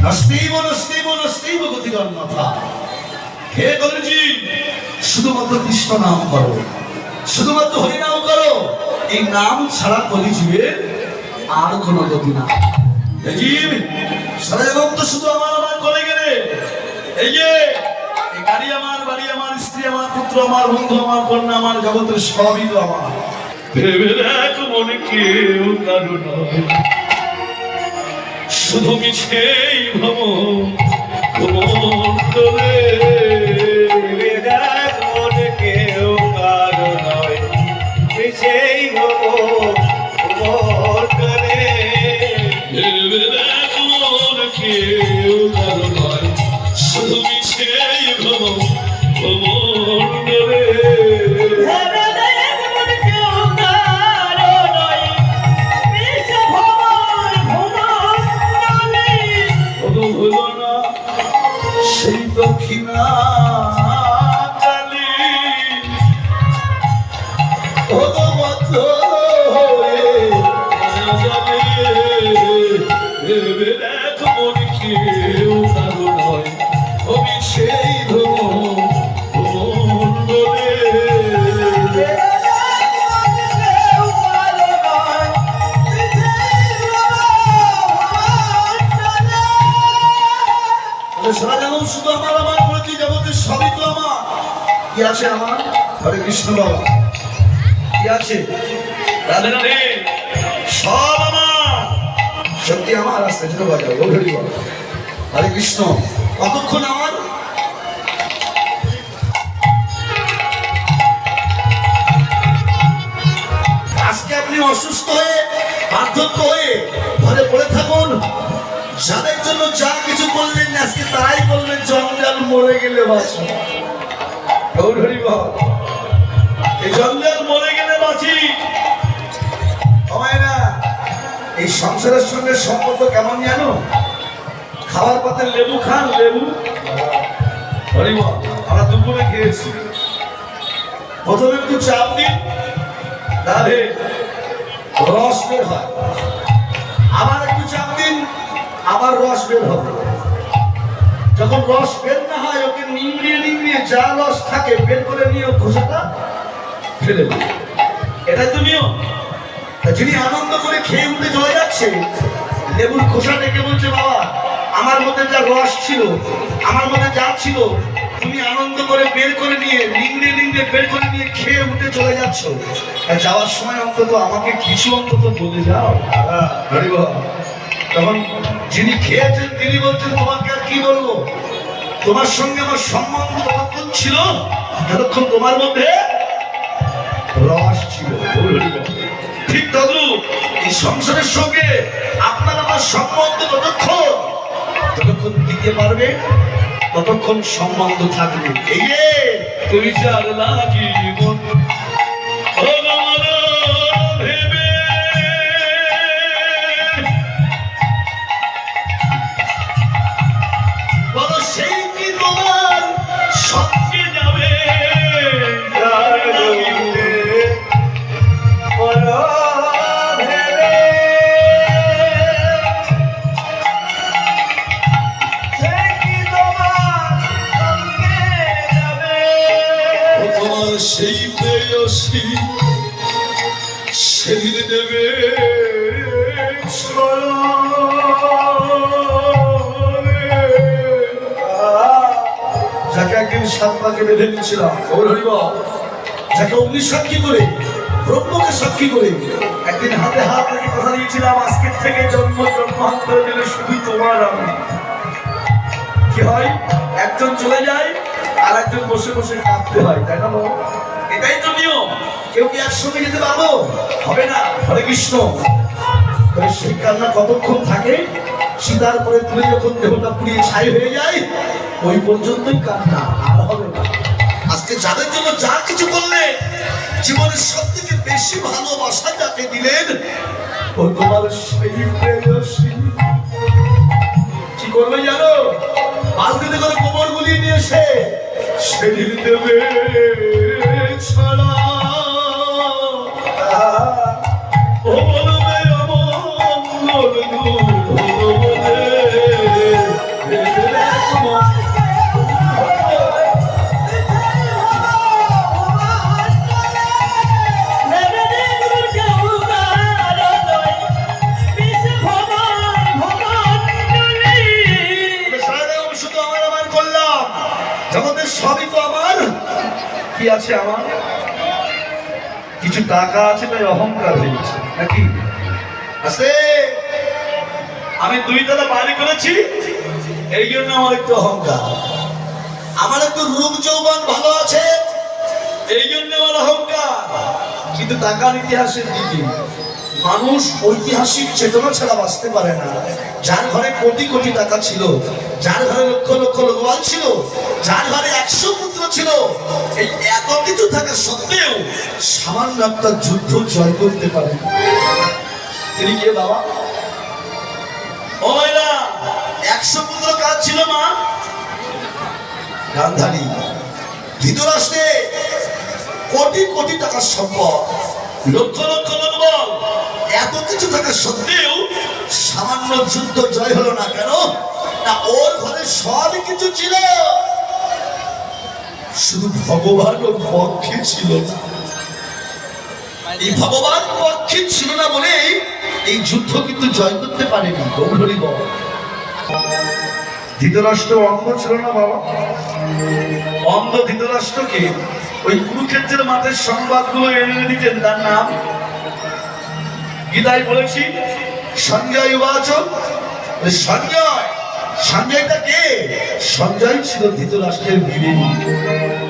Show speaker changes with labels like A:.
A: নস্তিব নস্তিব নস্তিব গতিগন্যথা। হে গুরুজি, শুধুমাত্র কৃষ্ণ নাম করো, শুধুমাত্র হরি নাম করো। এই নাম ছাড়া কলিজীবের আর কোনো গতি না। জীব সারা জীবন তো শুধু আমার আমার করে গেলে, এই যে এই গাড়ি আমার, বাড়ি আমার, স্ত্রী আমার, পুত্র আমার, বন্ধু আমার, কন্যা আমার, জগতের সবই তো আমার। ভেবে দেখ মনে কেউ কারো নয়, শুধু মিছেই ভ্রমণে।
B: দেখ মনে কেউ কারো নয়, মিছেই ভ্রমণে।
A: ভেবে দেখ মনে কেউ কারো নয়, শুধু মিছেই ভ্রমণে। সেই দক্ষিণা কালী ভগবত হয়ে যাবে। ভেবে দেখ মনে কেউ কারো নয়, আমি সেই সারা যেমন শুধু আমার আমার বলেছি, জগতের সবই তো আমার। কি আছে আমার? হরে কৃষ্ণ বাবা। কি আছে? রাধে রাধে। সব আমার, সত্যি আমার। আসতে ছিল বাজাও গৌরী বাবা। হরে কৃষ্ণ। কতক্ষণ আমার? আজকে আপনি অসুস্থ হয়ে, বার্ধক্য হয়ে ঘরে পড়ে থাকুন। যাদের জন্য যা কিছু করলেন আজকে তারাই বলবেন জঞ্জাল মরে গেলে বাঁচি। এই জঞ্জাল মরে গেলে বাঁচি। না, এই সংসারের সঙ্গে সম্পর্ক কেমন জানো? খাবার পাতে লেবু খান, লেবু। আমরা দুপুরে খেয়েছি, প্রথমে একটু চাপ দিন, তাহলে রস বের হয়। আবার একটু চাপ দিন, আবার রস বের হবে। যখন রস বের না হয়, ওকে নিংড়িয়ে নিংড়িয়ে যা রস থাকে বের করে নিয়ে খোসাটা ফেলে দিই। এটাই তো নিয়ম। যিনি আনন্দ করে খেয়ে উঠে চলে যাচ্ছে, লেবুর খোসা দেখে বলছে, বাবা আমার মধ্যে যা রস ছিল, আমার মধ্যে যা ছিল, তুমি আনন্দ করে বের করে নিয়ে নিংড়ে নিংড়ে বের করে নিয়ে খেয়ে উঠে চলে যাচ্ছ। যাওয়ার সময় অন্তত আমাকে কিছু অন্তত বলে যাও। তখন যিনি খেয়েছেন তিনি বলছেন, তোমাকে আর কি বলবো, তোমার সঙ্গে আমার সম্বন্ধ ততক্ষণ ছিল যতক্ষণ তোমার মধ্যে রস ছিল। ঠিক তদ্রূপ এই সংসারের সঙ্গে আপনার আমার সম্বন্ধ যতক্ষণ দিতে পারবে ততক্ষণ সম্বন্ধ থাকবে। এই যে তুমি যার লাগি মন ভেবে বলো, সেই কি তোমার সঙ্গে যাবে? সেই প্রেয়সী সেদিন দেবে যাকে একদিন সাত পাকে বেঁধে নিয়েছিলাম, যাকে অগ্নি সাক্ষী করে, ব্রহ্মকে সাক্ষী করে একদিন হাতে হাত রেখে কথা দিয়েছিলাম, আজকের থেকে জন্ম জন্মান্তরে দিলে শুধু তোমার আমি। কি হয়, একজন চলে যায় আর একজন বসে বসে কাঁদতে হয়, তাই না? এটাই তো নিয়ম। কেউ কি একসঙ্গে যেতে পারবো? হবে না। হরে কৃষ্ণ। সেই কান্না কতক্ষণ থাকে? সীতার পরে তুলে যখন দেহটা পুড়িয়ে ছাই হয়ে যায়, ওই পর্যন্তই কান্না, আর হবে না। আজকে যাদের জন্য যা কিছু করলেন, জীবনের সব থেকে বেশি ভালোবাসা যাকে দিলেন, ও তোমার সেই প্রেয়সী। কি করবে জানো? বালতিতে করে গোবর গুলিয়ে নিয়ে এসে সেদিন দেবে ছাড়া। ও বলবে অমঙ্গল দূর বলে কি আছে আমার? কিছু টাকা আছে, তাই অহংকার হয়েছে নাকি? আছে, আমি 2 তলা বাড়ি করেছি, এই জন্য আমার একটু অহংকার। আমার একটু রূপ যৌবন ভালো আছে, এই জন্য আমার অহংকার। কিন্তু টাকার ইতিহাসের দিকে মানুষ ঐতিহাসিক চেতনা ছাড়া বাঁচতে পারে না। যার ঘরে কোটি কোটি টাকা ছিল, যার ঘরে লক্ষ লক্ষ লোকবান ছিল, যার ঘরে 100 পুত্র ছিল, এই এত কিছু থাকা সত্ত্বেও সামান্য একটা যুদ্ধ জয় করতে পারে। তিনি কে বাবা? ও মাইনা, 100 পুত্র কাজ ছিল মা? গান্ধারী। ধৃতরাষ্ট্রে কোটি কোটি টাকার সম্পদ, লক্ষ লক্ষ লোকবল, এত কিছু থাকা সত্ত্বেও সামান্য যুদ্ধ জয় হলো না কেন? না, ওর ঘরে সব কিছু ছিল, শুধু ভগবান ওর পক্ষে ছিল না। এই ভগবান পক্ষে ছিল না বলে এই যুদ্ধ কিন্তু জয় করতে পারেনি। গৌরী বল, ধৃতরাষ্ট্র অন্ধ ছিল না বাবা? অন্ধ ধৃতরাষ্ট্রকে ওই কুরুক্ষেত্রের মাঠের সংবাদগুলো এনে দিতেন। তার নাম গীতায় বলেছি, সঞ্জয় উবাচ। সঞ্জয়, সঞ্জয়টা কে? সঞ্জয় ছিল ধৃতরাষ্ট্রের বীর।